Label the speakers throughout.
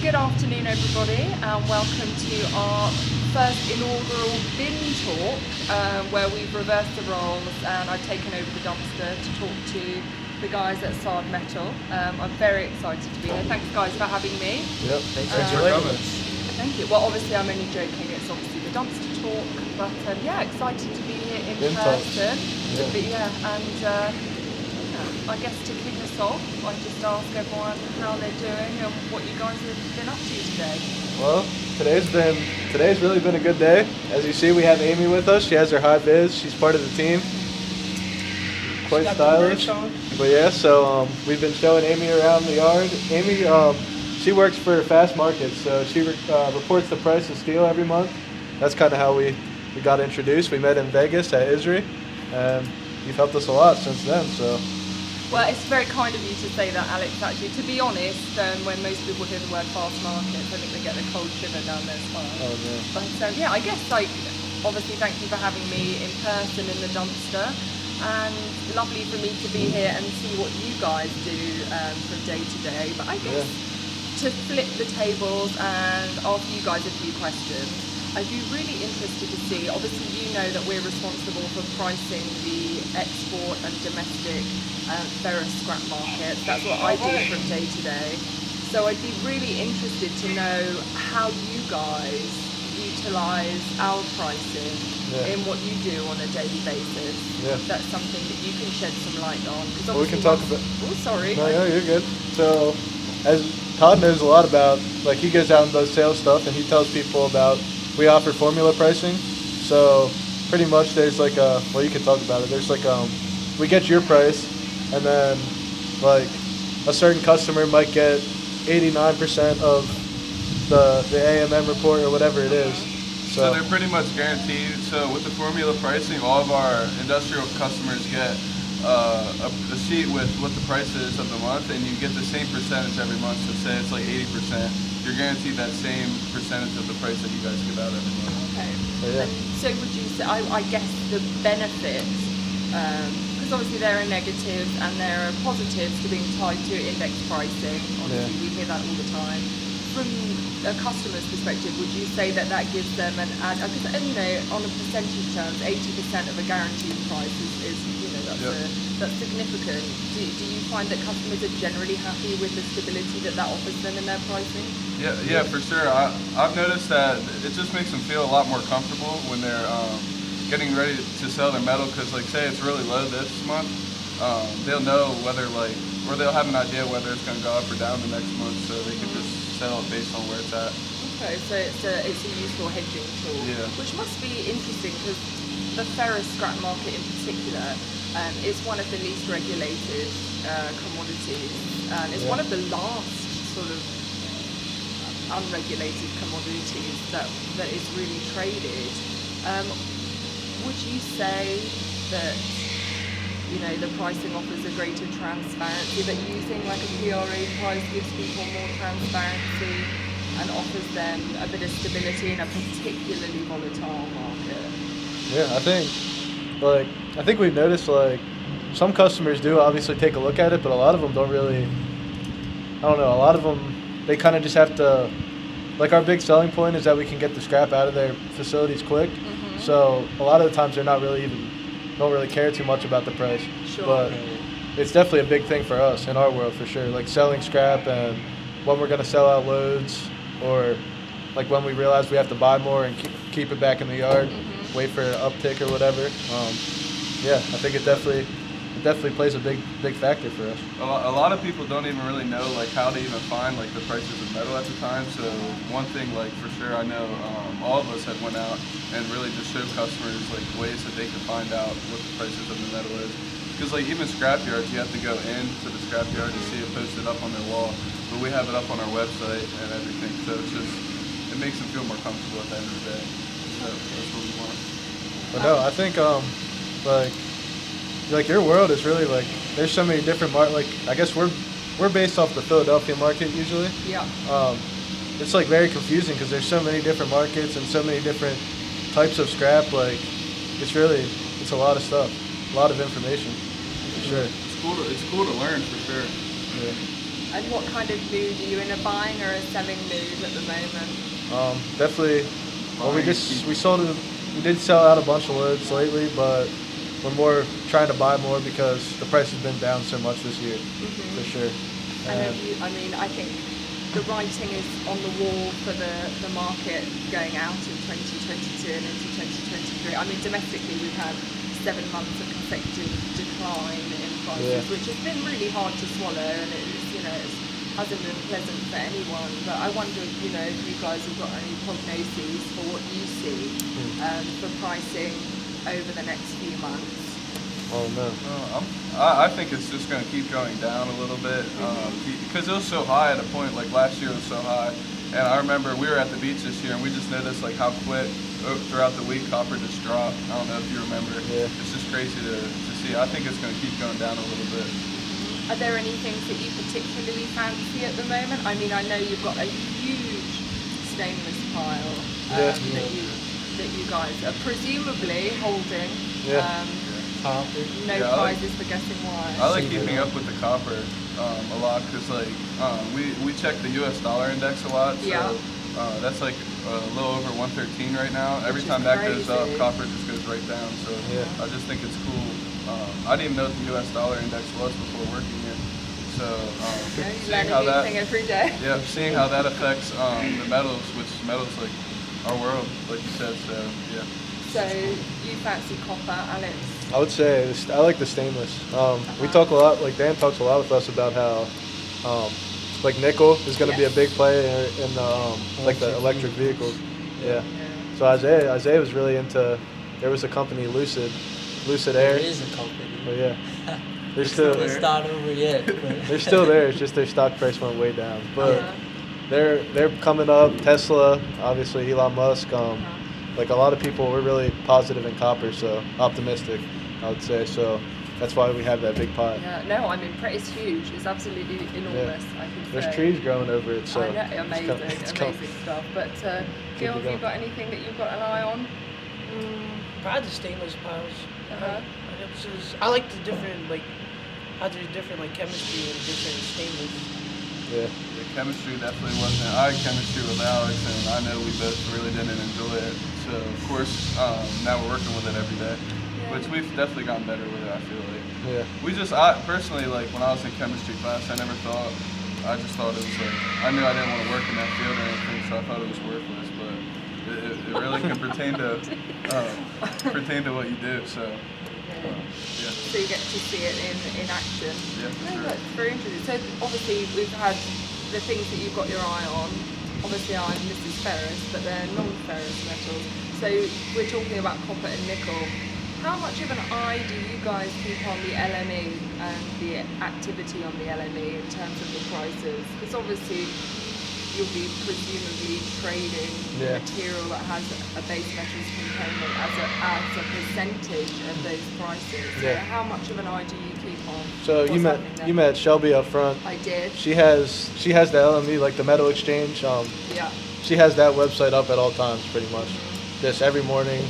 Speaker 1: Good afternoon, everybody, and welcome to our first inaugural bin talk, where we've reversed the roles and I've taken over the dumpster to talk to the guys at Sard Metal. I'm very excited to be here. Thanks, guys, for having me.
Speaker 2: Yep, thanks for coming.
Speaker 1: Thank you. Well, obviously, I'm only joking. It's obviously the dumpster talk, but yeah, excited to be here in person. I guess to kick us off, I just ask everyone how they're doing and what you guys have been up to today.
Speaker 2: Well, today's really been a good day. As you see, we have Amy with us. She has her high vis. She's part of the team. Quite stylish. But yeah, so we've been showing Amy around the yard. Amy, she works for Fast Markets, so she reports the price of steel every month. That's kind of how we got introduced. We met in Vegas at ISRI, and you've helped us a lot since then. So.
Speaker 1: Well, it's very kind of you to say that, Alex, actually. To be honest, when most people hear the word Fast Markets, I think they get a cold shiver down their spine.
Speaker 2: Oh, yeah.
Speaker 1: But yeah, I guess, obviously, thank you for having me in person in the dumpster. And lovely for me to be here and see what you guys do from day to day. But I guess to flip the tables and ask you guys a few questions, I'd be really interested to see, obviously you know that we're responsible for pricing the export and domestic ferrous scrap markets. That's what I do from day to day. So I'd be really interested to know how you guys utilise our pricing in what you do on a daily basis. Yeah. That's something that you can shed some light on.
Speaker 2: Well, we can talk about...
Speaker 1: Oh, sorry.
Speaker 2: No, you're good. So, as Todd knows a lot about, he goes out and does sales stuff, and he tells people about, we offer formula pricing. So, pretty much there's you can talk about it. There's we get your price, and then, a certain customer might get 89% of the AMM report or whatever it is.
Speaker 3: So they're pretty much guaranteed. So with the formula pricing, all of our industrial customers get a sheet with what the price is of the month, and you get the same percentage every month. So say it's 80%, you're guaranteed that same percentage of the price that you guys give out every month.
Speaker 1: Okay. So would you say, I guess the benefits, because obviously there are negatives and there are positives to being tied to index pricing. Obviously we hear that all the time. From a customer's perspective, would you say that gives them an because on a percentage terms, 80% of a guaranteed price is that's significant. Do you find that customers are generally happy with the stability that offers them in their pricing?
Speaker 3: Yeah, for sure. I've noticed that it just makes them feel a lot more comfortable when they're getting ready to sell their metal, because say it's really low this month, they'll know whether or they'll have an idea whether it's going to go up or down the next month, so they can just sell it based on where it's at.
Speaker 1: Okay, so it's a useful hedging tool, which must be interesting, because the ferrous scrap market in particular is one of the least regulated commodities, and it's one of the last sort of unregulated commodities that is really traded. Would you say that the pricing offers a greater transparency, that using a PRA price gives people more transparency and offers them a bit of stability in a particularly volatile market?
Speaker 2: Yeah, I think we've noticed some customers do obviously take a look at it, but a lot of them don't really. I don't know. A lot of them, they kind of just have to. Our big selling point is that we can get the scrap out of their facilities quick. Mm-hmm. So a lot of the times they're not really don't really care too much about the price.
Speaker 1: Sure.
Speaker 2: But it's definitely a big thing for us in our world, for sure. Selling scrap and when we're going to sell out loads, or when we realize we have to buy more and keep it back in the yard, wait for an uptick or whatever. I think it definitely plays a big factor for us.
Speaker 3: A lot of people don't even really know how to even find the prices of metal at the time. So one thing for sure I know all of us have went out and really just showed customers ways that they can find out what the prices of the metal is. Because even scrapyards, you have to go into the scrapyard to see it posted up on their wall. But we have it up on our website and everything. So it makes them feel more comfortable at the end of the day. So that's what we want.
Speaker 2: But no, I think your world is really there's so many different I guess we're based off the Philadelphia market usually.
Speaker 1: Yeah.
Speaker 2: It's very confusing because there's so many different markets and so many different types of scrap. It's a lot of stuff, a lot of information, for sure.
Speaker 3: It's cool to learn, for sure.
Speaker 2: Yeah.
Speaker 1: And what kind of mood are you in, a buying or a selling mood at the moment?
Speaker 2: Definitely. Well, we did sell out a bunch of loads lately, but we're more trying to buy more because the price has been down so much this year, for sure.
Speaker 1: I think the writing is on the wall for the market going out in 2022 and into 2023. I mean, domestically we've had 7 months of consecutive decline in prices, which has been really hard to swallow, and it hasn't been pleasant for anyone. But I wonder, if you guys have got any prognoses for what you see for pricing over the next few months.
Speaker 2: Oh no.
Speaker 3: I think it's just going to keep going down a little bit because it was so high at a point. Like last year it was so high, and I remember we were at the beach this year and we just noticed like how quick throughout the week copper just dropped. I don't know if you remember.
Speaker 2: Yeah.
Speaker 3: It's just crazy to see. I think it's going to keep going down a little bit.
Speaker 1: Are there any things that you particularly fancy at the moment? I mean, I know you've got a huge stainless pile that you guys are presumably holding. No prizes for guessing why.
Speaker 3: I like keeping up with the copper a lot because we check the U.S. dollar index a lot. So that's like a little over 113 right now. Every time that goes up, copper just goes right down. So I just think it's cool. I didn't even know what the U.S. dollar index was before working here. So seeing how that
Speaker 1: every day.
Speaker 3: Yeah, seeing how that affects the metals, which metals like our world, like you said. So yeah.
Speaker 1: So you fancy copper, Alex?
Speaker 2: I would say I like the stainless. We talk a lot, like Dan talks a lot with us about how like nickel is going to be a big play in the electric vehicles. Yeah. So Isaiah was really into. There was a company, Lucid Air.
Speaker 4: There is a company.
Speaker 2: But yeah, they're
Speaker 4: It's
Speaker 2: still.
Speaker 4: not started over yet.
Speaker 2: They're still there. It's just their stock price went way down. But they're coming up. Tesla, obviously Elon Musk. Like a lot of people, we're really positive in copper, so optimistic, I would say. So that's why we have that big pie.
Speaker 1: Yeah, no, I mean, it's huge. It's absolutely enormous, I can say.
Speaker 2: There's trees growing over it, so.
Speaker 1: I know, amazing stuff. But Gil, have you got anything that you've got an eye on?
Speaker 5: Probably the stainless piles. I like the different, how there's different, chemistry and different stainless.
Speaker 2: Yeah.
Speaker 3: The chemistry definitely wasn't. I had chemistry with Alex, and I know we both really didn't enjoy it. So of course, now we're working with it every day, which we've definitely gotten better with it. I feel like.
Speaker 2: Yeah.
Speaker 3: I personally, when I was in chemistry class, I just thought it was I knew I didn't want to work in that field or anything, so I thought it was worthless. But it really can pertain to what you do. So.
Speaker 1: So you get to see it in action.
Speaker 3: Yeah, for sure.
Speaker 1: That's very interesting. So obviously we've had the things that you've got your eye on. Obviously I'm Mrs. Ferris, but they're non-ferrous metals. So we're talking about copper and nickel. How much of an eye do you guys keep on the LME and the activity on the LME in terms of the prices? Because obviously you'll be presumably trading material that has a base metals component as a percentage of those prices. So how much of an eye do you keep on?
Speaker 2: So you met Shelby up front.
Speaker 1: I did.
Speaker 2: She has the LME, like the metal exchange. She has that website up at all times, pretty much. Just every morning,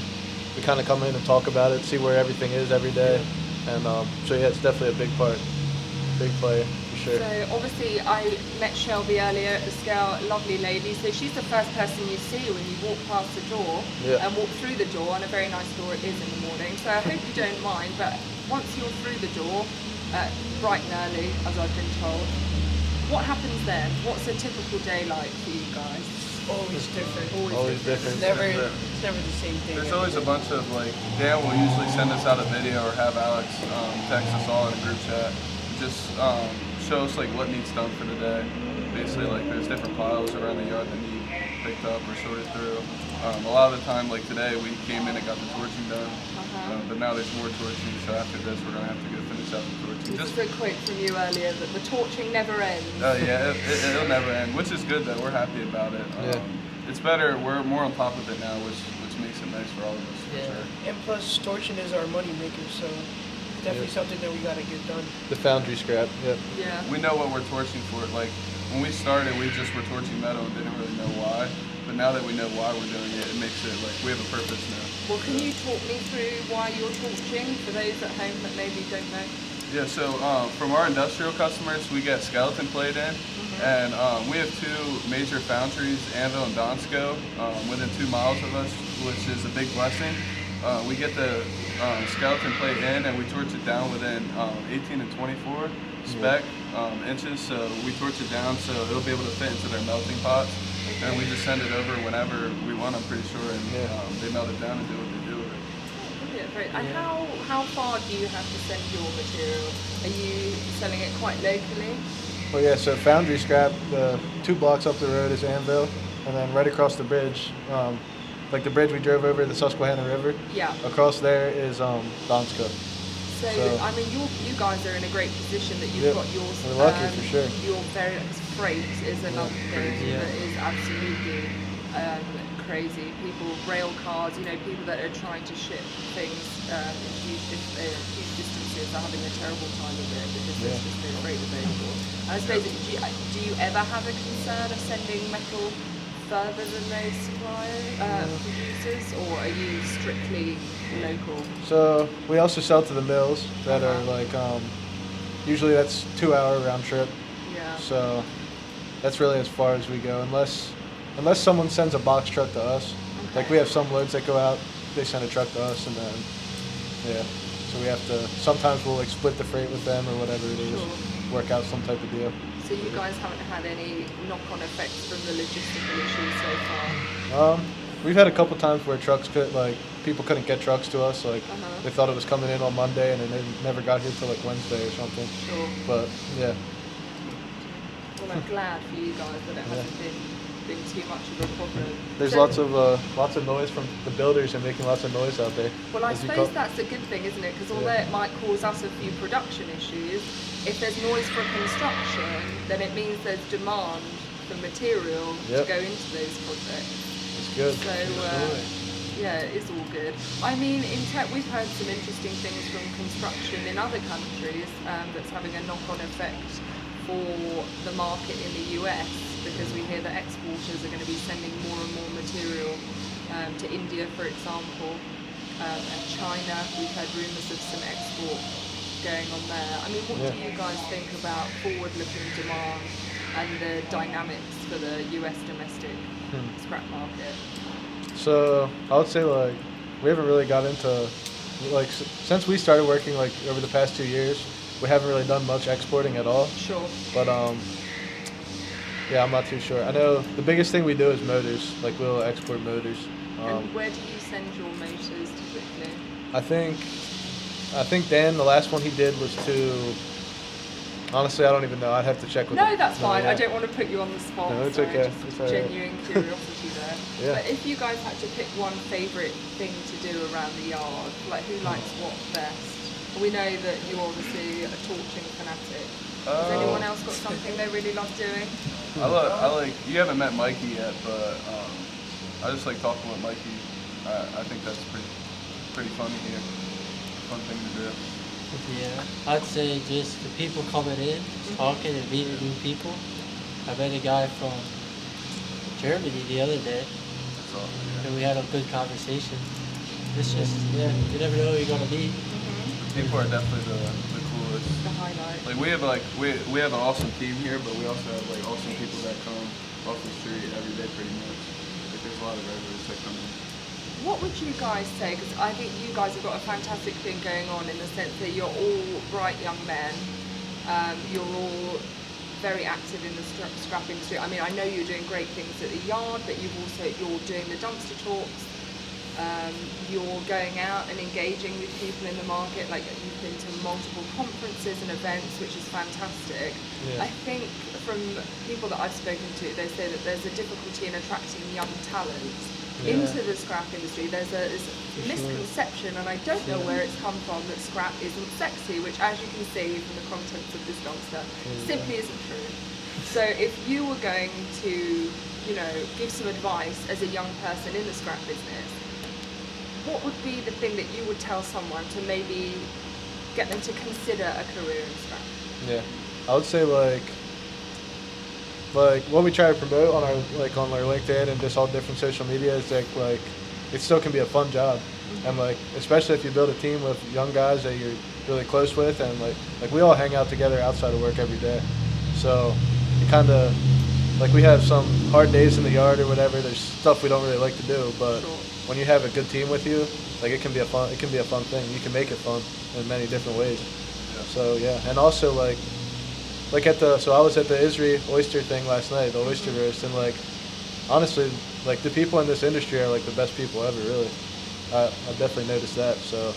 Speaker 2: we kind of come in and talk about it, see where everything is every day, and so it's definitely a big player. Sure.
Speaker 1: So obviously I met Shelby earlier at the scale, lovely lady. So she's the first person you see when you walk past the door and walk through the door, and a very nice door it is in the morning. So I hope you don't mind, but once you're through the door, bright and early, as I've been told, what happens then? What's a typical day like for you guys?
Speaker 5: Always different.
Speaker 2: Always different.
Speaker 5: It's never the same thing.
Speaker 3: There's always a bunch of Dan will usually send us out a video or have Alex text us all in a group chat. Just show us what needs done for the day. Basically, there's different piles around the yard that need picked up or sorted through. A lot of the time, today, we came in and got the torching done, but now there's more torching. So after this, we're gonna have to go finish out the torching.
Speaker 1: Just a quote from you earlier that the torching never ends.
Speaker 3: Yeah, it'll never end, which is good though. We're happy about it. It's better. We're more on top of it now, which makes it nice for all of us. For sure.
Speaker 5: And plus, torching is our money maker, so. Definitely something that we gotta get done.
Speaker 2: The foundry scrap,
Speaker 1: Yeah.
Speaker 3: We know what we're torching for. When we started, we just were torching metal and didn't really know why. But now that we know why we're doing it, it makes it we have a purpose now.
Speaker 1: Well, can you talk me through why you're torching for those at home that maybe don't know?
Speaker 3: Yeah, so from our industrial customers, we get skeleton plate in, and we have two major foundries, Anvil and Donsko, within 2 miles of us, which is a big blessing. We get the skeleton plate in, and we torch it down within 18 and 24 spec inches. So we torch it down so it'll be able to fit into their melting pots, and we just send it over whenever we want. I'm pretty sure, and they melt it down and do what they do with it.
Speaker 1: Great. And how far do you have to send your material? Are you selling it quite locally?
Speaker 2: Well, yeah, so Foundry Scrap, 2 blocks up the road is Anvil, and then right across the bridge, like the bridge we drove over, the Susquehanna River,
Speaker 1: Yeah.
Speaker 2: across there is Donsko.
Speaker 1: So, I mean, you guys are in a great position that you've
Speaker 2: Yeah,
Speaker 1: got your
Speaker 2: we're lucky for sure.
Speaker 1: Your very freight is another thing
Speaker 4: Yeah.
Speaker 1: that is absolutely crazy. People, rail cars, people that are trying to ship things in huge distances are having a terrible time of it because there's just no freight available. And I suppose, do you ever have a concern of sending metal further than those producers, or are you strictly local?
Speaker 2: So we also sell to the mills that are like, usually that's 2-hour round trip.
Speaker 1: Yeah.
Speaker 2: So that's really as far as we go, unless someone sends a box truck to us.
Speaker 1: Okay.
Speaker 2: Like we have some loads that go out, they send a truck to us, and then so we have to. Sometimes we'll like split the freight with them or whatever it is, work out some type of deal.
Speaker 1: So you guys haven't had any knock-on effects from the logistical issues so far?
Speaker 2: We've had a couple times where people couldn't get trucks to us. Like they thought it was coming in on Monday and it never got here till like Wednesday or something.
Speaker 1: Sure.
Speaker 2: But yeah.
Speaker 1: Well, I'm glad for you guys that it hasn't been too much of a problem.
Speaker 2: There's
Speaker 1: So-
Speaker 2: lots of noise from the builders and making lots of noise out there.
Speaker 1: Well, I
Speaker 2: as you
Speaker 1: suppose
Speaker 2: call-
Speaker 1: that's a good thing, isn't it? Because although it might cause us a few production issues, if there's noise for construction, then it means there's demand for material to go into those projects.
Speaker 2: It's good.
Speaker 1: So, yeah, it's all good. I mean, we've heard some interesting things from construction in other countries that's having a knock-on effect for the market in the US, because we hear that exporters are going to be sending more and more material to India, for example, and China. We've heard rumours of some export going on there. I mean, what do you guys think about forward-looking demand and the dynamics for the US domestic scrap market?
Speaker 2: So I would say like we haven't really got into like since we started working like over the past 2 years, we haven't really done much exporting at all.
Speaker 1: Sure.
Speaker 2: But yeah, I'm not too sure. I know the biggest thing we do is motors. Like we'll export motors.
Speaker 1: And where do you send your motors typically?
Speaker 2: I think Dan, the last one he did was to. Honestly, I don't even know. I'd have to check with him.
Speaker 1: No, that's fine.
Speaker 2: yeah.
Speaker 1: I don't want to put you on the spot.
Speaker 2: No, it's
Speaker 1: so
Speaker 2: okay.
Speaker 1: Just
Speaker 2: It's all right.
Speaker 1: genuine curiosity there.
Speaker 2: Yeah.
Speaker 1: But if you guys had to pick one favourite thing to do around the yard, like who likes what best? We know that you're obviously a torching fanatic. Has anyone else got something they really love doing?
Speaker 3: I like. You haven't met Mikey yet, but I just like talking with Mikey. I think that's pretty fun here. Fun thing to do.
Speaker 4: Yeah, I'd say just the people coming in, just talking and meeting new people. I met a guy from Germany the other day,
Speaker 3: That's all.
Speaker 4: and we had a good conversation. It's just, you never know who you're gonna meet.
Speaker 3: People are definitely the coolest.
Speaker 1: The highlight.
Speaker 3: Like we have an awesome team here, but we also have like awesome people that come off the street every day pretty much. Like there's a lot of regulars that come in.
Speaker 1: What would you guys say? Because I think you guys have got a fantastic thing going on in the sense that you're all bright young men. You're all very active in the scrap industry. I mean, I know you're doing great things at the yard, but you're doing the dumpster talks. You're going out and engaging with people in the market. Like you've been to multiple conferences and events, which is fantastic.
Speaker 2: Yeah.
Speaker 1: I think from people that I've spoken to, they say that there's a difficulty in attracting young talent into the scrap industry. There's a misconception, and I don't know where it's come from, that scrap isn't sexy, which, as you can see from the contents of this dumpster, simply isn't true. So if you were going to, give some advice as a young person in the scrap business, what would be the thing that you would tell someone to maybe get them to consider a career in scrap?
Speaker 2: Yeah, I would say like what we try to promote on our LinkedIn and just all different social media is like it still can be a fun job. And like, especially if you build a team with young guys that you're really close with, and like we all hang out together outside of work every day. So you kind of, like, we have some hard days in the yard or whatever. There's stuff we don't really like to do, but when you have a good team with you, like, it can be a fun thing. You can make it fun in many different ways. So yeah, and also like so I was at the Isri oyster thing last night, the oyster roast, and like, honestly, like, the people in this industry are like the best people ever, really. I've definitely noticed that. So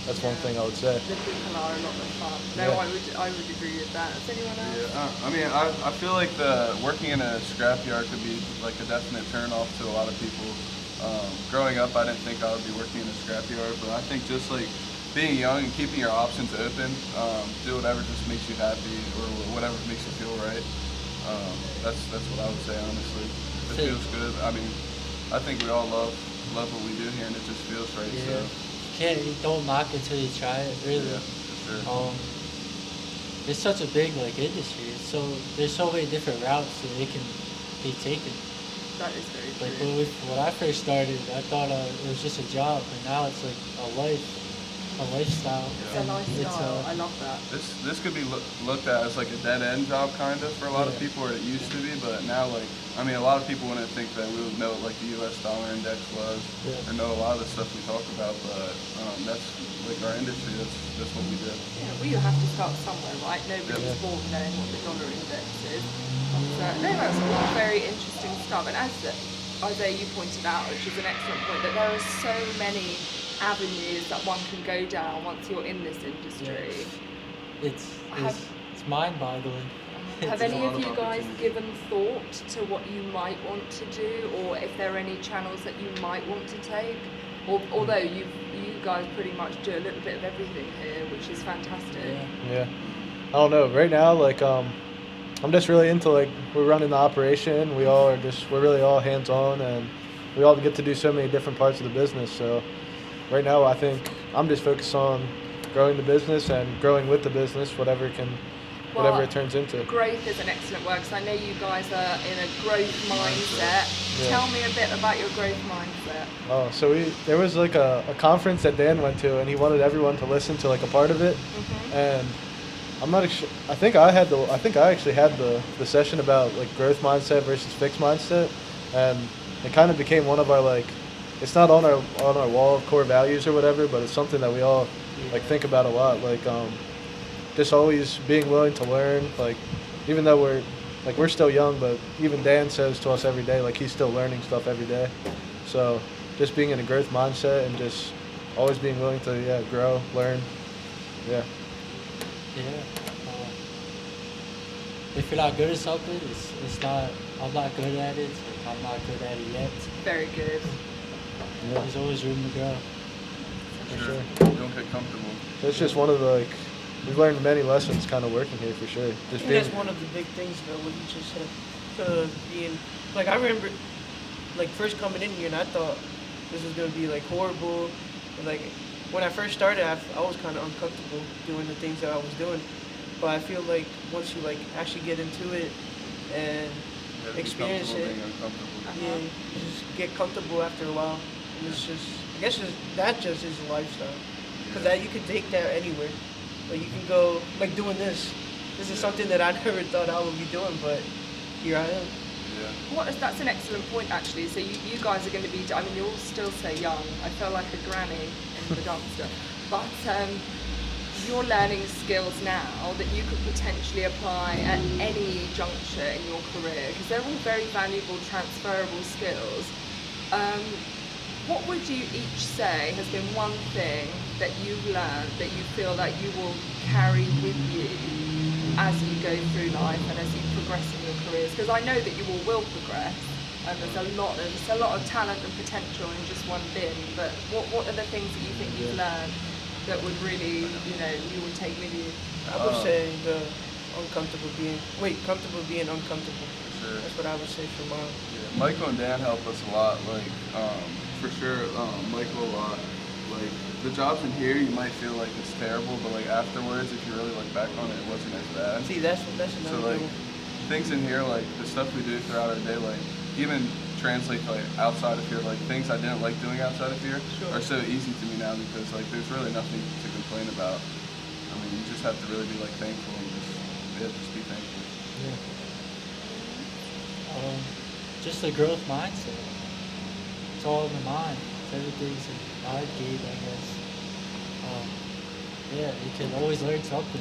Speaker 2: that's one thing I would say.
Speaker 1: The people are a lot of fun. No,
Speaker 2: Yeah.
Speaker 1: I would agree with that. Does anyone else?
Speaker 3: Yeah, I mean, I feel like working in a scrapyard could be like a definite turn off to a lot of people. Growing up, I didn't think I would be working in a scrapyard, but I think just like being young and keeping your options open, do whatever just makes you happy or whatever makes you feel right. That's what I would say, honestly. It feels good. I mean, I think we all love what we do here, and it just feels right.
Speaker 4: Yeah.
Speaker 3: So
Speaker 4: You don't knock it until you try it, really.
Speaker 3: yeah, for sure.
Speaker 4: It's such a big like industry. There's so many different routes that it can be taken.
Speaker 1: That is very
Speaker 4: Like
Speaker 1: true.
Speaker 4: when I first started, I thought it was just a job, but now it's like a lifestyle.
Speaker 1: It's a
Speaker 4: and
Speaker 1: lifestyle. I love that.
Speaker 3: This could be looked at as like a dead end job kind of for a lot of people, or it used to be, but now, like, I mean, a lot of people wouldn't think that we would know what like the U.S. dollar index was or know a lot of the stuff we talk about, but that's like our industry. That's what we do.
Speaker 1: Yeah, well, you have to start somewhere, right? Nobody's born knowing what the dollar index is. So, no, that's all very interesting stuff. And as Isaiah, you pointed out, which is an excellent point, that there are so many avenues that one can go down once you're in this industry.
Speaker 4: It's mind-boggling.
Speaker 1: Have any of you guys given thought to what you might want to do, or if there are any channels that you might want to take? Although you guys pretty much do a little bit of everything here, which is fantastic.
Speaker 2: Yeah. I don't know. Right now, like, I'm just really into, like, we're running the operation. We're really all hands-on, and we all get to do so many different parts of the business. So right now, I think I'm just focused on growing the business and growing with the business, whatever it turns into.
Speaker 1: Growth is an excellent word, because I know you guys are in a growth mindset.
Speaker 2: Yeah.
Speaker 1: Tell me a bit about your growth mindset.
Speaker 2: Oh, so there was like a conference that Dan went to, and he wanted everyone to listen to like a part of it. And I'm not sure. I think I actually had the session about like growth mindset versus fixed mindset, and it kind of became one of our, like, it's not on our wall of core values or whatever, but it's something that we all like think about a lot. Like, just always being willing to learn. Like, even though we're still young, but even Dan says to us every day, like, he's still learning stuff every day. So just being in a growth mindset and just always being willing to grow, learn. Yeah.
Speaker 4: If you're not good at something, it's not. I'm not good at it. I'm not good at it yet.
Speaker 1: Very good.
Speaker 2: Yeah.
Speaker 4: There's always room to grow.
Speaker 2: For sure.
Speaker 3: Don't get comfortable.
Speaker 2: It's just one of the, like, we've learned many lessons kind of working here, for sure. Just
Speaker 5: I think that's one of the big things though, what you just said. Being, like, I remember, like, first coming in here, and I thought this was gonna be like horrible. And, like, when I first started, I was kind of uncomfortable doing the things that I was doing. But I feel like once you, like, actually get into it and experience it, you just get comfortable after a while. And it's just, I guess that just is a lifestyle. Because that you can take that anywhere. Like, you can go, like, doing this. This is something that I never thought I would be doing, but here I am.
Speaker 1: That's an excellent point, actually. So you guys are going to be, I mean, you're all still so young. I feel like a granny in the dumpster. But you're learning skills now that you could potentially apply at any juncture in your career, because they're all very valuable, transferable skills. What would you each say has been one thing that you've learned that you feel that you will carry with you as you go through life and as you progress in your careers? Because I know that you all will progress, and there's a lot of talent and potential in just one bin. But what are the things that you think you've learned that would really, you would take with you?
Speaker 5: I would say comfortable being uncomfortable.
Speaker 3: For sure.
Speaker 5: That's what I would say for mine.
Speaker 3: Yeah, Michael and Dan help us a lot. Like, for sure, Michael a lot. Like, the jobs in here, you might feel like it's terrible, but like afterwards, if you really look back on it, it wasn't as bad.
Speaker 5: See, that's another
Speaker 3: So like,
Speaker 5: thing.
Speaker 3: things in here, like the stuff we do throughout our day, like even translate to like outside of here. Like things I didn't like doing outside of here
Speaker 1: Sure.
Speaker 3: are so easy to me now because like there's really nothing to complain about. I mean, you just have to really be like thankful and just be thankful.
Speaker 4: Yeah. Just a growth mindset. It's all in the mind. Everything's a mind game, I guess. Yeah, you can always learn something.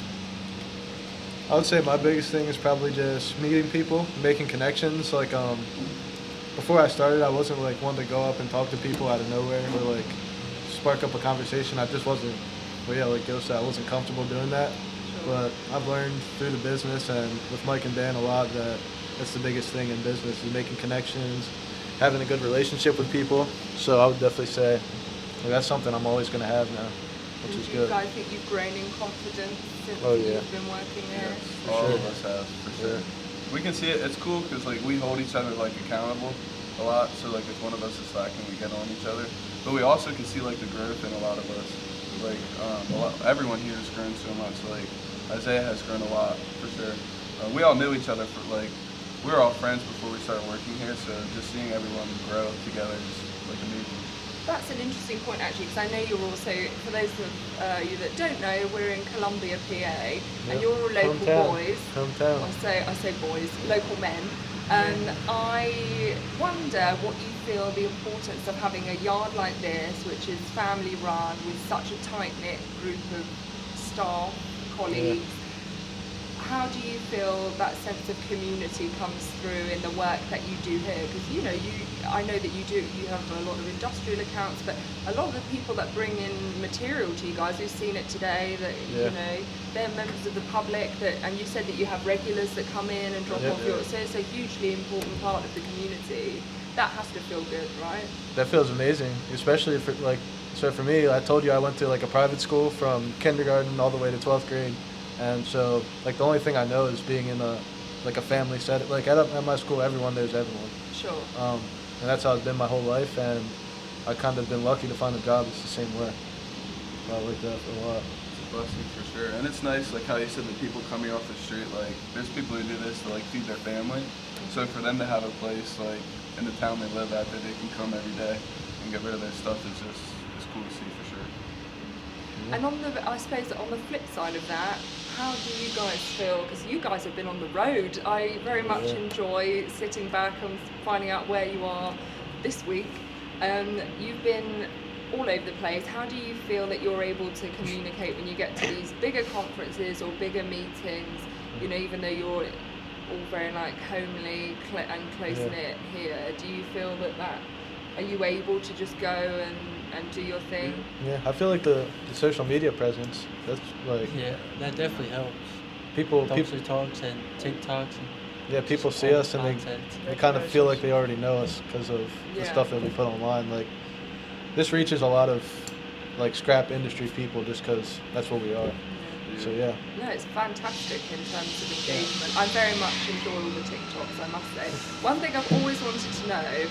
Speaker 2: I would say my biggest thing is probably just meeting people, making connections. Like before I started, I wasn't like one to go up and talk to people out of nowhere or like spark up a conversation. I just wasn't. Well, yeah, like Gil said, I wasn't comfortable doing that. But I've learned through the business and with Mike and Dan a lot that that's the biggest thing in business is making connections, having a good relationship with people. So I would definitely say like, that's something I'm always going to have now, which
Speaker 1: And
Speaker 2: is
Speaker 1: do
Speaker 2: good.
Speaker 1: you guys think you've grown in confidence since
Speaker 2: Oh, yeah.
Speaker 1: you've been working there?
Speaker 3: Yes, all of us have, for sure. We can see it. It's cool because like we hold each other like accountable a lot. So like if one of us is slacking, we get on each other. But we also can see like the growth in a lot of us. Like everyone here has grown so much. Like Isaiah has grown a lot for sure. We all knew each other for like we were all friends before we started working here. So just seeing everyone grow together is like amazing.
Speaker 1: That's an interesting point actually, because I know you're also, for those of you that don't know, we're in Columbia, PA, and you're all local boys.
Speaker 2: Hometown.
Speaker 1: I say boys, local men. And I wonder what you feel the importance of having a yard like this, which is family run with such a tight-knit group of staff, colleagues. How do you feel that sense of community comes through in the work that you do here? Because I know that you have a lot of industrial accounts, but a lot of the people that bring in material to you guys, we've seen it today, that they're members of the public, and you said that you have regulars that come in and drop off your, so it's a hugely important part of the community. That has to feel good, right?
Speaker 2: That feels amazing, especially for like, so for me, I told you I went to like a private school from kindergarten all the way to 12th grade. And so, like, the only thing I know is being in a family setting. Like, at my school, everyone knows everyone.
Speaker 1: Sure.
Speaker 2: And that's how it's been my whole life, and I kind of been lucky to find a job that's the same way. I like that for a lot.
Speaker 3: It's a blessing for sure. And it's nice, like how you said, the people coming off the street, like, there's people who do this to, like, feed their family. So for them to have a place, like, in the town they live at that they can come every day and get rid of their stuff is cool to see for sure.
Speaker 1: And I suppose on the flip side of that, how do you guys feel? Because you guys have been on the road. I very much enjoy sitting back and finding out where you are this week. You've been all over the place. How do you feel that you're able to communicate when you get to these bigger conferences or bigger meetings? You know, even though you're all very like homely and close knit here, do you feel that are you able to just go and do your thing?
Speaker 2: Yeah, I feel like the social media presence, that's like...
Speaker 4: Yeah, that definitely helps.
Speaker 2: People
Speaker 4: talks and TikToks. And
Speaker 2: people see us and they kind of feel like they already know us because of the stuff that we put online. Like, this reaches a lot of like scrap industry people just because that's what we are. So yeah.
Speaker 1: No, it's fantastic in terms of engagement. I very much enjoy all the TikToks, I must say. One thing I've always wanted to know,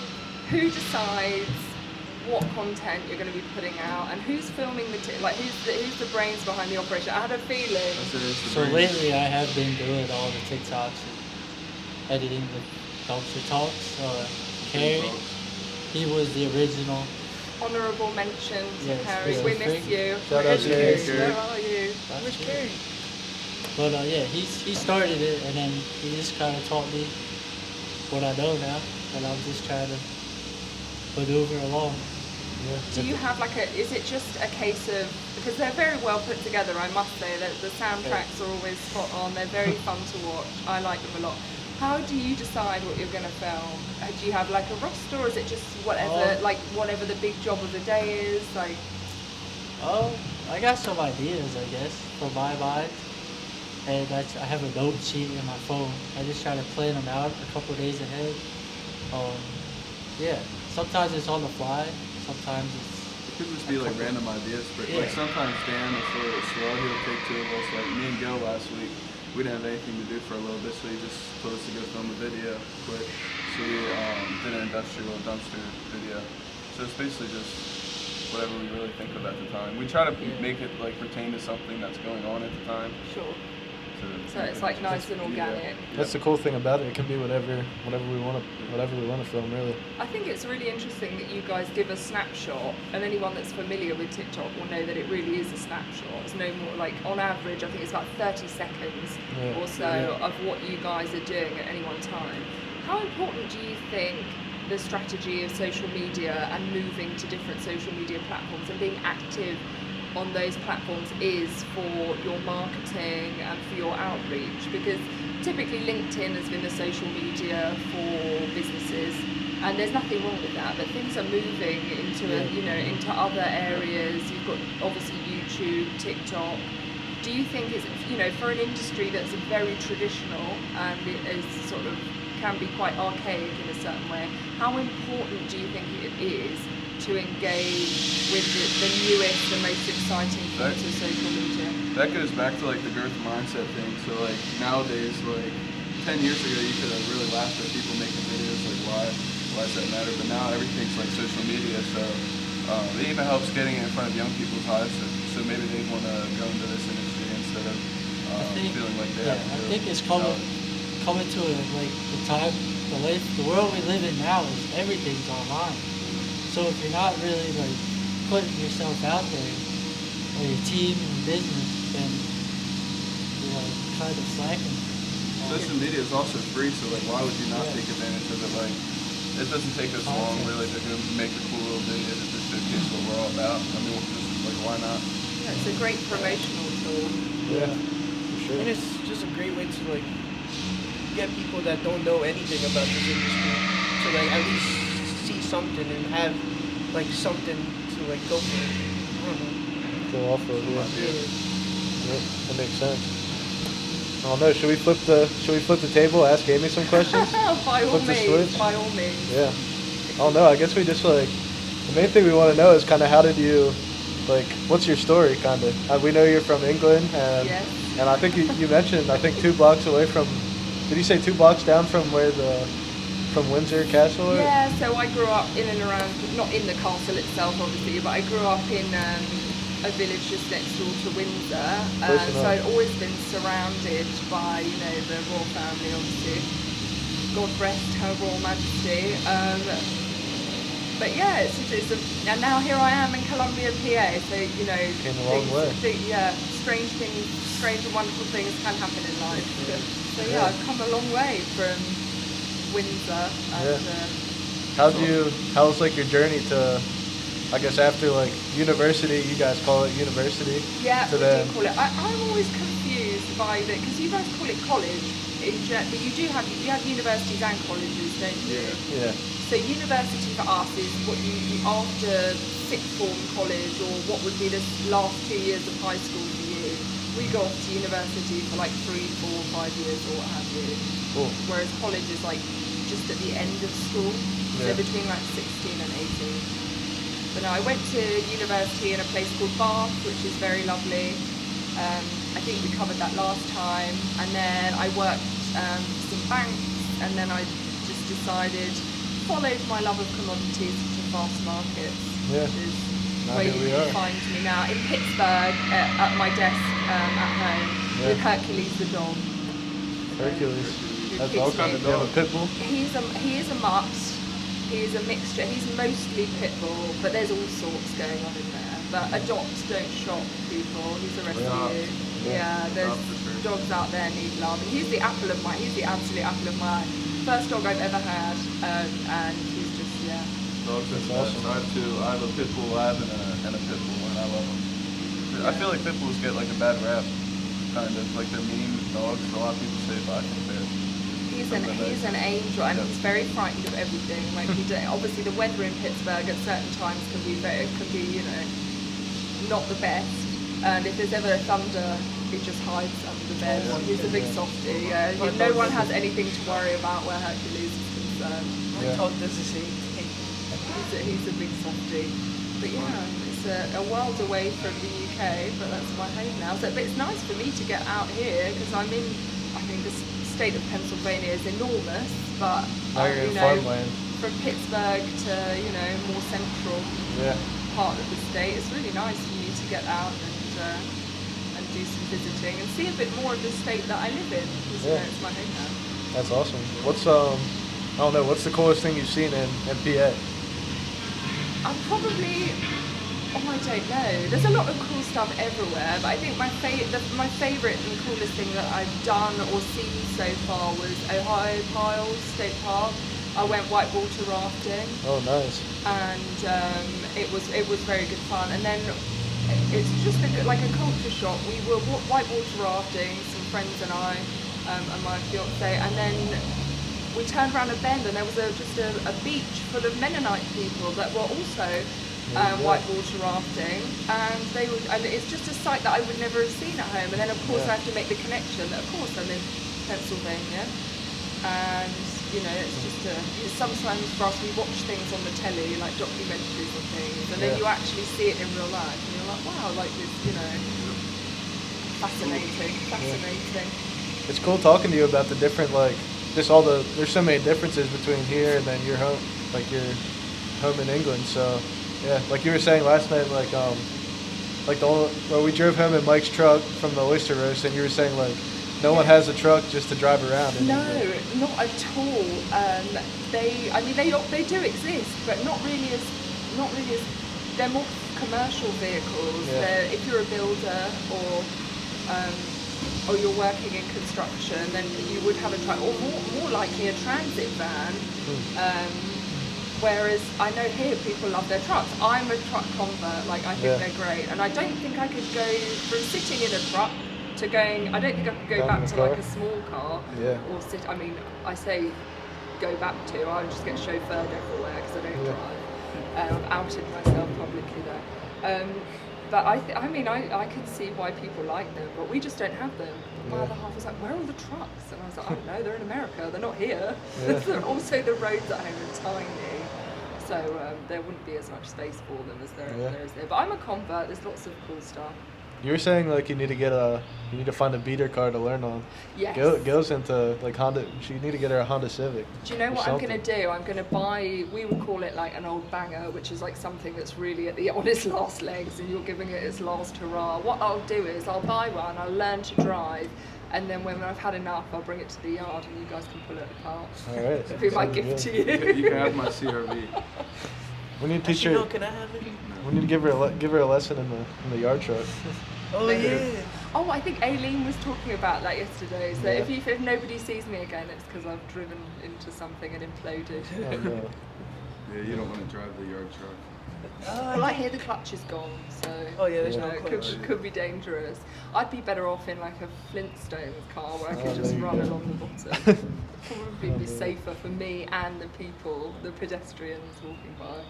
Speaker 1: who decides what content you're going to be putting out, and who's filming who's the brains behind the operation? I had a feeling.
Speaker 4: So lately I have been doing all the TikToks and editing the dumpster talks. Carrie, he was the original.
Speaker 1: Honourable mention to Carrie.
Speaker 4: yeah,
Speaker 1: We miss you.
Speaker 2: Shout out to
Speaker 1: Where
Speaker 2: Carrie.
Speaker 1: are you?
Speaker 5: Where's Carrie?
Speaker 4: But he started it, and then he just kind of taught me what I know now, and I'm just trying to maneuver along.
Speaker 1: Do you have is it just a case of, because they're very well put together, I must say, that the soundtracks are always spot on, they're very fun to watch, I like them a lot. How do you decide what you're going to film? Do you have like a roster, or is it just whatever the big job of the day is?
Speaker 4: I got some ideas, I guess, from my mind. And I have a note sheet in my phone. I just try to plan them out a couple of days ahead. Sometimes it's on the fly. Sometimes
Speaker 3: It could just be like random ideas, but like sometimes Dan is a little slow. He'll take two of us. Like me and Gil last week, we didn't have anything to do for a little bit, so he just told us to go film a video quick. So we did an industrial dumpster video. So it's basically just whatever we really think of at the time. We try to make it like pertain to something that's going on at the time.
Speaker 1: Sure. So it's like nice and organic.
Speaker 2: That's the cool thing about it. It can be whatever we want to film, really.
Speaker 1: I think it's really interesting that you guys give a snapshot, and anyone that's familiar with TikTok will know that it really is a snapshot. It's no more, like, on average, I think it's about 30 seconds or so of what you guys are doing at any one time. How important do you think the strategy of social media and moving to different social media platforms and being active on those platforms is for your marketing and for your outreach? Because typically LinkedIn has been the social media for businesses, and there's nothing wrong with that, but things are moving into into other areas. You've got obviously YouTube, TikTok. Do you think it's, for an industry that's very traditional and it is sort of can be quite archaic in a certain way, how important do you think it is to engage with the newest and most exciting things of social media?
Speaker 3: That goes back to like the growth mindset thing. So like nowadays, like 10 years ago, you could have really laughed at people making videos like why does that matter? But now everything's like social media, so it even helps getting it in front of young people's eyes. So maybe they want to go into this industry instead of feeling like they have to.
Speaker 4: I think it's coming to like the time, the world we live in now is everything's online. So if you're not really like putting yourself out there, or your team and business, then you're like kind of slacking.
Speaker 3: Social media is also free, so like why would you not take advantage of it? Like it doesn't take us long really to go make a cool little video to just showcase what we're all about. I mean, just like why not?
Speaker 1: Yeah, it's a great promotional tool.
Speaker 2: Yeah, for sure.
Speaker 5: And it's just a great way to like get people that don't know anything about this industry to like at least see something and have like something to like go for. I don't know.
Speaker 2: Go off of, Yep, that makes sense. I don't know. Should we flip the table? Ask Amy some questions.
Speaker 1: By all means. By all means.
Speaker 2: Yeah. I don't know. I guess we just like the main thing we want to know is kind of how did you what's your story kind of? We know you're from England, and
Speaker 1: Yes.
Speaker 2: and I think you mentioned 2 blocks away from. Did you say 2 blocks down from from Windsor Castle?
Speaker 1: Yeah, so I grew up in and around, not in the castle itself obviously, but I grew up in a village just next door to Windsor. So I'd always been surrounded by, the royal family obviously. God rest her royal majesty. But yeah, and now here I am in Columbia, PA, so,
Speaker 2: Came a long way.
Speaker 1: strange and wonderful things can happen in life. So yeah, I've come a long way from Windsor. And,
Speaker 2: how was your journey to, I guess after university, you guys call it university?
Speaker 1: Yeah,
Speaker 2: to
Speaker 1: we do call it. I'm always confused by it, because you guys call it college, but you have universities and colleges, don't you?
Speaker 2: Yeah.
Speaker 1: So university for us is what you after sixth form college, or what would be the last 2 years of high school for you. We go off to university for 3, 4, 5 years or what have you.
Speaker 2: Cool.
Speaker 1: Whereas college is just at the end of school, so between 16 and 18. But no, I went to university in a place called Bath, which is very lovely. I think we covered that last time. And then I worked some banks, and then I just followed my love of commodities to fast markets, which is where you find me now in Pittsburgh at my desk at home with Hercules the dog.
Speaker 2: Hercules. That's
Speaker 1: all
Speaker 2: kind of dog. A pit bull?
Speaker 1: He is a mutt. He's a mixture. He's mostly pit bull, but there's all sorts going on in there. But adopt, don't shop, people. He's the rest of you. Yeah, there's dogs out there need love. And he's the absolute apple of my eye. First dog I've ever had, and he's just,
Speaker 3: Dogs are awesome. I have two. I have a pit bull lab and a pit bull, and I love them. I feel like pit bulls get a bad rap, kind of. They're mean dogs. A lot of people say, but I think they're...
Speaker 1: He's an angel, and he's very frightened of everything. Obviously the weather in Pittsburgh at certain times can be not the best. And if there's ever a thunder, he just hides under the bed. He's a big softie. No one has anything to worry about where Hercules is concerned.
Speaker 5: My dog does the same thing.
Speaker 1: He's a big softie. But it's a world away from the UK, but that's my home now. But it's nice for me to get out here, because the state of Pennsylvania is enormous, but
Speaker 2: farmland.
Speaker 1: From Pittsburgh to more central part of the state, it's really nice for me to get out and do some visiting and see a bit more of the state that I live in, because you know, it's my hometown.
Speaker 2: That's awesome. What's I don't know, what's the coolest thing you've seen in PA?
Speaker 1: I'm probably, I don't know. There's a lot of cool stuff everywhere, but I think my favourite and coolest thing that I've done or seen so far was Ohio Piles State Park. I went whitewater rafting.
Speaker 2: Oh, nice.
Speaker 1: And it was very good fun. And then it's just like a culture shock. We were whitewater rafting, some friends and I, and my fiance, and then we turned around a bend and there was just a beach full of Mennonite people that were also whitewater rafting, and it's just a sight that I would never have seen at home. And then of course I have to make the connection that of course I'm in Pennsylvania, and you know it's just sometimes for us we watch things on the telly like documentaries and things, and then you actually see it in real life and you're like, wow, like this, you know, fascinating.
Speaker 2: It's cool talking to you about the different, like, just there's so many differences between here and then your home in England. So yeah, like you were saying last night, like we drove home in Mike's truck from the oyster roast, and you were saying like no one has a truck just to drive around in England.
Speaker 1: No, not at all. They do exist, but not really as they're more commercial vehicles. If you're a builder or you're working in construction, then you would have a truck, or more likely a transit van. Whereas I know here people love their trucks. I'm a truck convert, like I think they're great, and I don't think I could go from sitting in a truck to going. I don't think I could go back to like a small car or sit. I mean, I say go back to. I just get chauffeured everywhere because I don't drive. I've outed myself publicly there. But I can see why people like them, but we just don't have them. My other half was like, where are all the trucks? And I was like, I don't know, they're in America, they're not here. Also the roads at home are tiny, so there wouldn't be as much space for them as there is there. But I'm a convert, there's lots of cool stuff.
Speaker 2: You were saying like you need to find a beater car to learn on.
Speaker 1: Yes.
Speaker 2: Goes into like Honda. You need to get her a Honda Civic.
Speaker 1: Do you know what I'm going to do? I'm going to buy, we would call it like an old banger, which is like something that's really on its last legs and you're giving it its last hurrah. What I'll do is I'll buy one, I'll learn to drive, and then when I've had enough, I'll bring it to the yard and you guys can pull it apart.
Speaker 2: All right.
Speaker 1: It'll be my gift to you.
Speaker 3: You can have my CRV.
Speaker 2: We need to teach her.
Speaker 5: Can I have it?
Speaker 2: We need to give her a lesson in the yard truck.
Speaker 5: Oh yeah.
Speaker 1: Oh, I think Aileen was talking about that yesterday. So if nobody sees me again, it's because I've driven into something and imploded.
Speaker 2: Oh, no.
Speaker 3: Yeah, you don't want to drive the yard truck.
Speaker 1: Well, I hear the clutch is gone, so
Speaker 5: there's no clutch.
Speaker 1: It could be dangerous. I'd be better off in like a Flintstones car where I could just run along the bottom. Probably be safer for me and the people, the pedestrians walking by.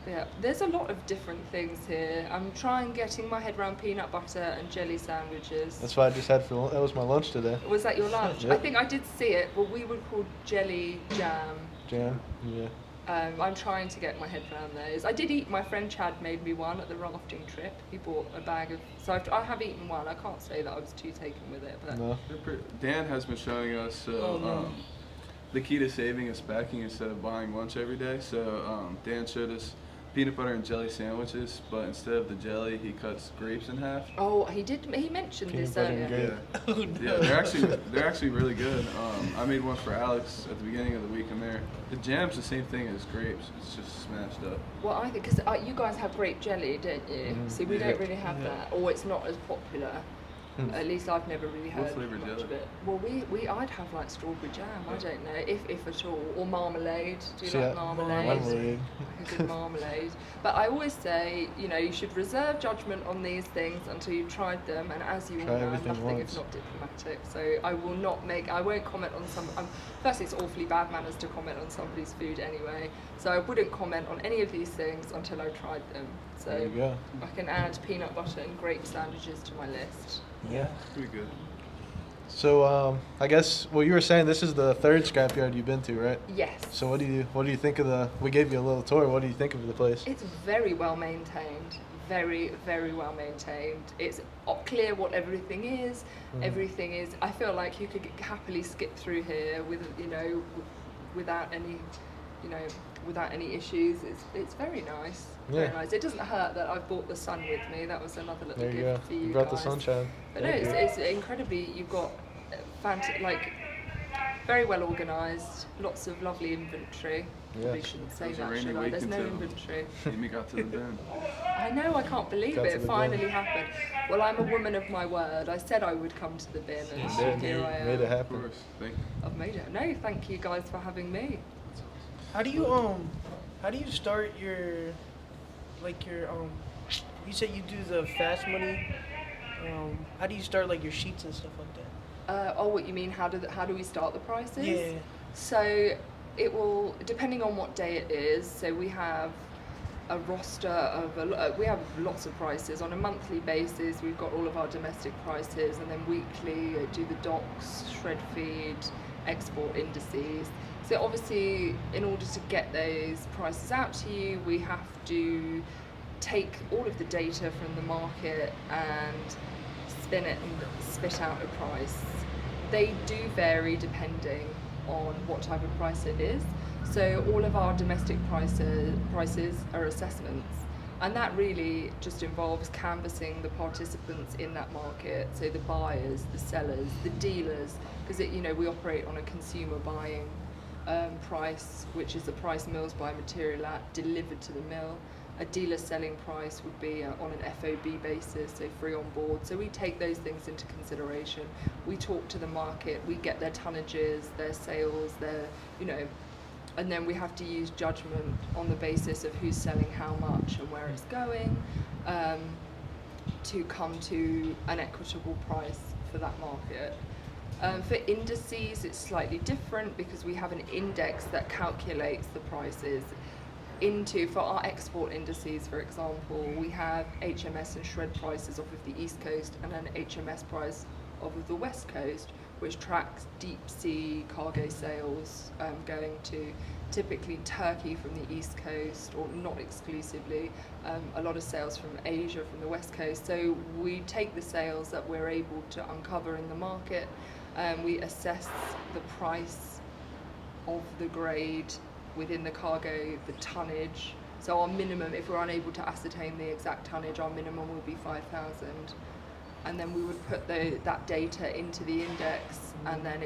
Speaker 1: Yeah, there's a lot of different things here. I'm getting my head around peanut butter and jelly sandwiches.
Speaker 2: That's what I just had that was my lunch today.
Speaker 1: Was that your lunch?
Speaker 2: Yep.
Speaker 1: I think I did see it. Well, we would call jelly jam.
Speaker 2: Jam, yeah.
Speaker 1: I'm trying to get my head around those. I did eat, my friend Chad made me one at the rafting trip. He bought a bag of, so I have eaten one. I can't say that I was too taken with it. But
Speaker 2: No.
Speaker 3: Dan has been showing us the key to saving is packing instead of buying lunch every day. So Dan showed us peanut butter and jelly sandwiches, but instead of the jelly, he cuts grapes in half.
Speaker 1: Oh, he did. He mentioned
Speaker 2: Peanut
Speaker 1: this
Speaker 2: butter and
Speaker 1: earlier.
Speaker 2: grape.
Speaker 3: Yeah, they're actually really good. I made one for Alex at the beginning of the week, and the jam's the same thing as grapes. It's just smashed up.
Speaker 1: Well, I think because you guys have grape jelly, don't you? See, we don't really have that, or it's not as popular. At least I've never really heard
Speaker 3: flavour
Speaker 1: much
Speaker 3: jelly?
Speaker 1: of it. Well, I'd have like strawberry jam. I don't know if at all, or marmalade. Do you like marmalade?
Speaker 2: Marmalade.
Speaker 1: Like a good marmalade. But I always say, you should reserve judgment on these things until you've tried them. And as you all know, I'm nothing if not diplomatic. So I won't comment on some. Firstly, it's awfully bad manners to comment on somebody's food anyway. So I wouldn't comment on any of these things until I've tried them. So
Speaker 2: There you go.
Speaker 1: I can add peanut butter and grape sandwiches to my list.
Speaker 2: Yeah.
Speaker 3: Pretty good.
Speaker 2: So I guess you were saying this is the third scrapyard you've been to, right?
Speaker 1: Yes.
Speaker 2: So what do you think of we gave you a little tour. What do you think of the place?
Speaker 1: It's very well maintained. Very, very well maintained. It's clear what everything is. Everything is. I feel like you could happily skip through here without any, without any issues. It's very nice. Very nice. It doesn't hurt that I've brought the sun with me. That was another little
Speaker 2: There you
Speaker 1: gift
Speaker 2: go.
Speaker 1: for you
Speaker 2: Brought
Speaker 1: guys.
Speaker 2: the sunshine.
Speaker 1: But no, it's incredibly. You've got very well organised. Lots of lovely inventory. Probably shouldn't say
Speaker 3: It was a
Speaker 1: that,
Speaker 3: rainy
Speaker 1: should I?
Speaker 3: week
Speaker 1: There's no
Speaker 3: until
Speaker 1: inventory.
Speaker 3: Amy got to the bin.
Speaker 1: I know, I can't believe
Speaker 2: Got
Speaker 1: it.
Speaker 2: to
Speaker 1: It
Speaker 2: the
Speaker 1: finally
Speaker 2: bin.
Speaker 1: happened. Well, I'm a woman of my word. I said I would come to the bin, and here I am.
Speaker 2: Made it
Speaker 3: Of
Speaker 2: happen.
Speaker 3: course. Thank you.
Speaker 1: I've made it. No, thank you guys for having me.
Speaker 5: How do you start your you said you do the fast money. How do you start like your sheets and stuff like that?
Speaker 1: What you mean? How do we start the prices?
Speaker 5: Yeah.
Speaker 1: So it will, depending on what day it is. So we have a roster of we have lots of prices on a monthly basis. We've got all of our domestic prices, and then weekly do the docks, shred feed, export indices. So obviously, in order to get those prices out to you, we have to take all of the data from the market and spin it and spit out a price. They do vary depending on what type of price it is. So all of our domestic prices are assessments, and that really just involves canvassing the participants in that market, so the buyers, the sellers, the dealers, because we operate on a consumer buying price, which is the price mills buy material at, delivered to the mill. A dealer selling price would be on an FOB basis, so free on board. So we take those things into consideration. We talk to the market, we get their tonnages, their sales, and then we have to use judgment on the basis of who's selling how much and where it's going, to come to an equitable price for that market. For indices, it's slightly different because we have an index that calculates the prices. For our export indices, for example, we have HMS and shred prices off of the East Coast and an HMS price off of the West Coast, which tracks deep sea cargo sales going to typically Turkey from the East Coast, or not exclusively, a lot of sales from Asia from the West Coast. So we take the sales that we're able to uncover in the market, we assess the price of the grade within the cargo, the tonnage. So our minimum, if we're unable to ascertain the exact tonnage, our minimum would be 5,000. And then we would put that data into the index, and then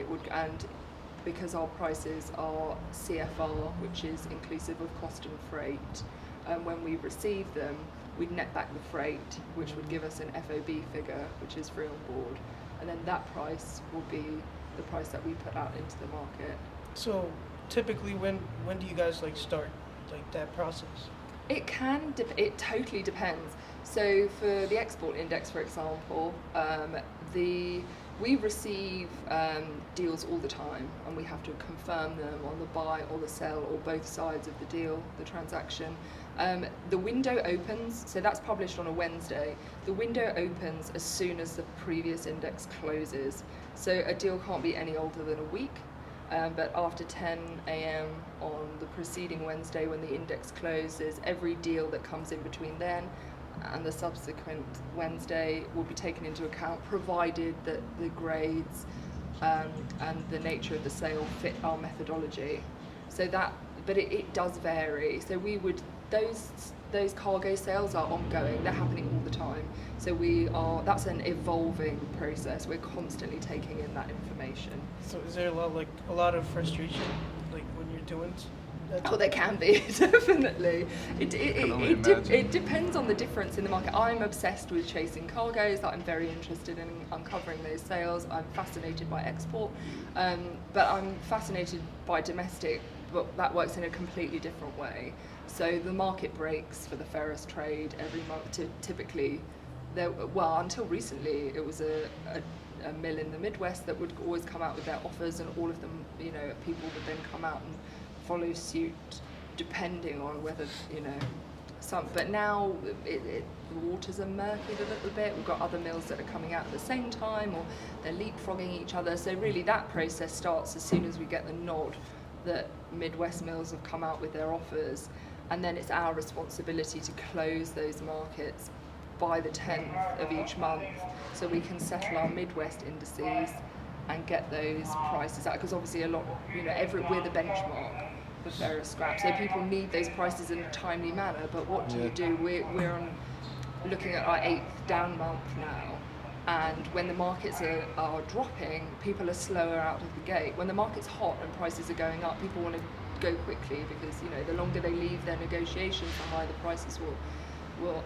Speaker 1: because our prices are CFR, which is inclusive of cost and freight, when we receive them, we'd net back the freight, which would give us an FOB figure, which is free on board. And then that price will be the price that we put out into the market.
Speaker 5: So typically, when do you guys start that process?
Speaker 1: It totally depends. So for the export index, for example, we receive deals all the time, and we have to confirm them on the buy or the sell or both sides of the deal, the transaction. The window opens, so that's published on a Wednesday. The window opens as soon as the previous index closes. So a deal can't be any older than a week. But after 10 a.m. on the preceding Wednesday, when the index closes, every deal that comes in between then and the subsequent Wednesday will be taken into account, provided that the grades and the nature of the sale fit our methodology. But it does vary. So those cargo sales are ongoing; they're happening all the time. So that's an evolving process. We're constantly taking in that information.
Speaker 5: So is there a lot of frustration when you're doing that?
Speaker 1: Oh, there can be, definitely.
Speaker 3: Imagine.
Speaker 1: It depends on the difference in the market. I'm obsessed with chasing cargoes. I'm very interested in uncovering those sales. I'm fascinated by export, but I'm fascinated by domestic, but that works in a completely different way. So the market breaks for the ferrous trade every month. Typically, until recently, it was a mill in the Midwest that would always come out with their offers, and all of them, people would then come out and follow suit, depending on whether, but now the waters are murkied a little bit. We've got other mills that are coming out at the same time, or they're leapfrogging each other. So really that process starts as soon as we get the nod that Midwest mills have come out with their offers, and then it's our responsibility to close those markets by the 10th of each month, so we can settle our Midwest indices and get those prices out, because obviously we're the benchmark. the ferrous scrap. So people need those prices in a timely manner. But what do you do? We're on looking at our 8th down month now. And when the markets are dropping, people are slower out of the gate. When the market's hot and prices are going up, people want to go quickly because, you know, the longer they leave their negotiations, the higher the prices will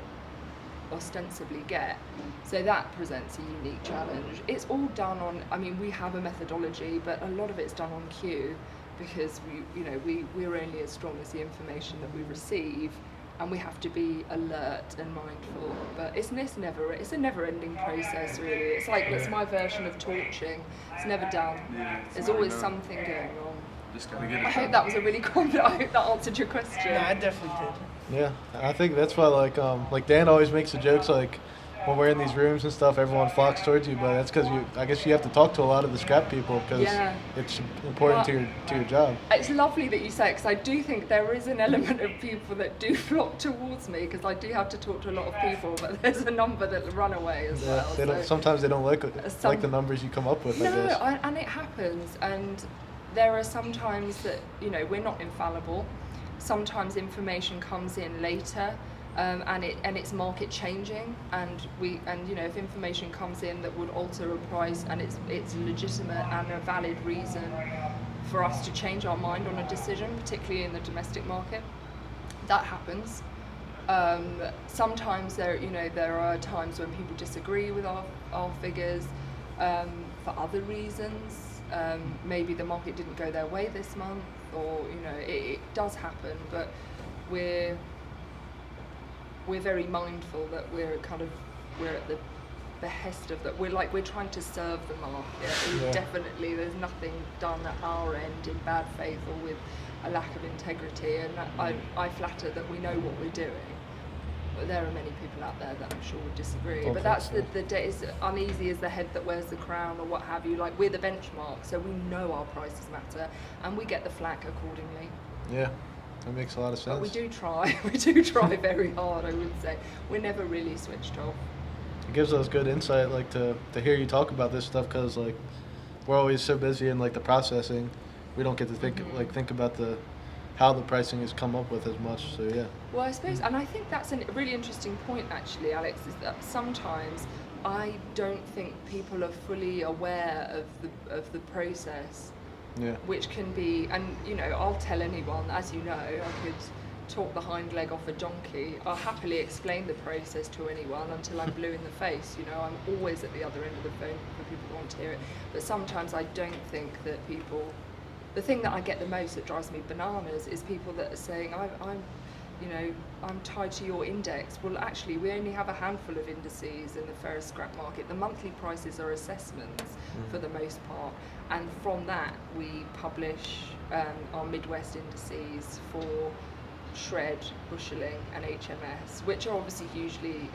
Speaker 1: ostensibly get. So that presents a unique challenge. It's all done on, I mean, we have a methodology, but a lot of it's done on cue because we're only as strong as the information that we receive. And we have to be alert and mindful, but it's a never-ending process, really. It's like it's my version of torching. It's never done. There's always something going on.
Speaker 3: Just gotta get it
Speaker 1: I hope that was a really confident. I hope that answered your question.
Speaker 5: Yeah, I definitely did.
Speaker 2: Yeah, I think that's why like Dan always makes the jokes like when we're in these rooms and stuff, everyone flocks towards you, but that's because I guess you have to talk to a lot of the scrap people because it's important to your job.
Speaker 1: It's lovely that you say it because I do think there is an element of people that do flock towards me because I do have to talk to a lot of people, but there's a number that run away as well.
Speaker 2: Sometimes they don't like the numbers you come up with. I guess.
Speaker 1: And it happens, and there are some times that, you know, we're not infallible. Sometimes information comes in later. And it's market changing, and you know, if information comes in that would alter a price and it's legitimate and a valid reason for us to change our mind on a decision, particularly in the domestic market, that happens. Sometimes there are times when people disagree with our figures for other reasons. Maybe the market didn't go their way this month, or you know, it does happen, but we're very mindful that we're at the behest of that. We're trying to serve the market. Definitely, there's nothing done at our end in bad faith or with a lack of integrity. And I flatter that we know what we're doing. But there are many people out there that I'm sure would disagree. But that's the day is uneasy as the head that wears the crown or what have you. Like, we're the benchmark, so we know our prices matter, and we get the flack accordingly.
Speaker 2: Yeah. That makes a lot of sense.
Speaker 1: But we do try. We do try very hard, I would say. We're never really switched off.
Speaker 2: It gives us good insight, like to hear you talk about this stuff, because like we're always so busy in like the processing, we don't get to think about how the pricing is come up with as much. So yeah.
Speaker 1: Well, I suppose, and I think that's a really interesting point, actually, Alex, is that sometimes I don't think people are fully aware of the process.
Speaker 2: Yeah.
Speaker 1: Which can be, and you know, I'll tell anyone, as you know, I could talk the hind leg off a donkey. I'll happily explain the process to anyone until I'm blue in the face. You know, I'm always at the other end of the phone for people who want to hear it. But sometimes I don't think that people, the thing that I get the most that drives me bananas is people that are saying, I'm tied to your index. Well, actually, we only have a handful of indices in the ferrous scrap market. The monthly prices are assessments for the most part. And from that, we publish our Midwest indices for shred, busheling, and HMS, which are obviously hugely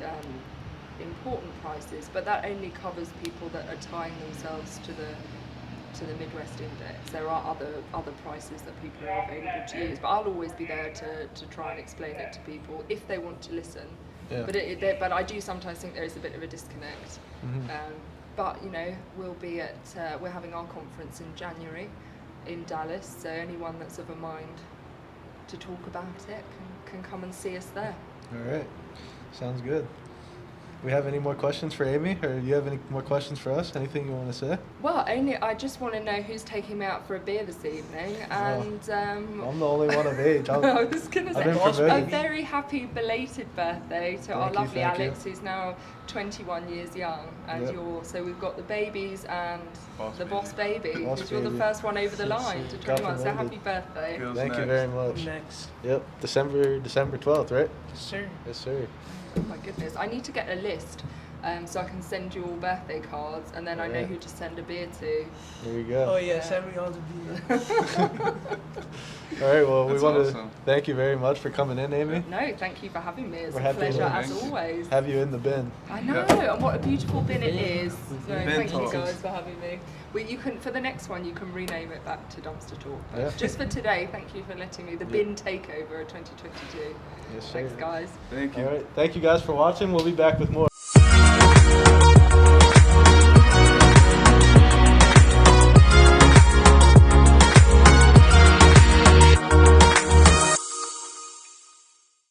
Speaker 1: important prices, but that only covers people that are tying themselves to the Midwest index. There are other prices that people are available to use, but I'll always be there to try and explain it to people if they want to listen. Yeah. But I do sometimes think there is a bit of a disconnect. But you know, we're having our conference in January in Dallas, so anyone that's of a mind to talk about it can come and see us there.
Speaker 2: All right, sounds good. We have any more questions for Amy, or do you have any more questions for us? Anything you want to say?
Speaker 1: Well, I just want to know who's taking me out for a beer this evening, and
Speaker 2: I'm the only one of age.
Speaker 1: I was going to say a very happy belated birthday to our lovely Alex, who's now 21 years young, and so we've got the babies and the boss baby, because you're the first one over the line to 21. So happy birthday!
Speaker 2: Thank you very much.
Speaker 5: Next.
Speaker 2: Yep, December 12th, right?
Speaker 5: Yes, sir.
Speaker 2: Yes, sir.
Speaker 1: Oh my goodness, I need to get a list so I can send you all birthday cards, and then I know who to send a beer to.
Speaker 2: There you go.
Speaker 5: Oh yeah, send me all the beer.
Speaker 2: All right, well,
Speaker 3: That's
Speaker 2: we want
Speaker 3: awesome.
Speaker 2: to thank you very much for coming in, Amy.
Speaker 1: No, thank you for having me. It's
Speaker 2: We're
Speaker 1: a
Speaker 2: happy
Speaker 1: pleasure
Speaker 2: to
Speaker 1: as always.
Speaker 2: have you in the bin.
Speaker 1: I know, and what a beautiful bin it is. So thank you
Speaker 3: talks.
Speaker 1: guys for having me. Well, you can, for the next one, you can rename it back to Dumpster Talk. But
Speaker 2: Yeah.
Speaker 1: just for today, thank you for letting me. The bin takeover of 2022.
Speaker 2: Yes, sir.
Speaker 1: Thanks, guys.
Speaker 3: Thank you.
Speaker 2: All right, thank you guys for watching. We'll be back with more.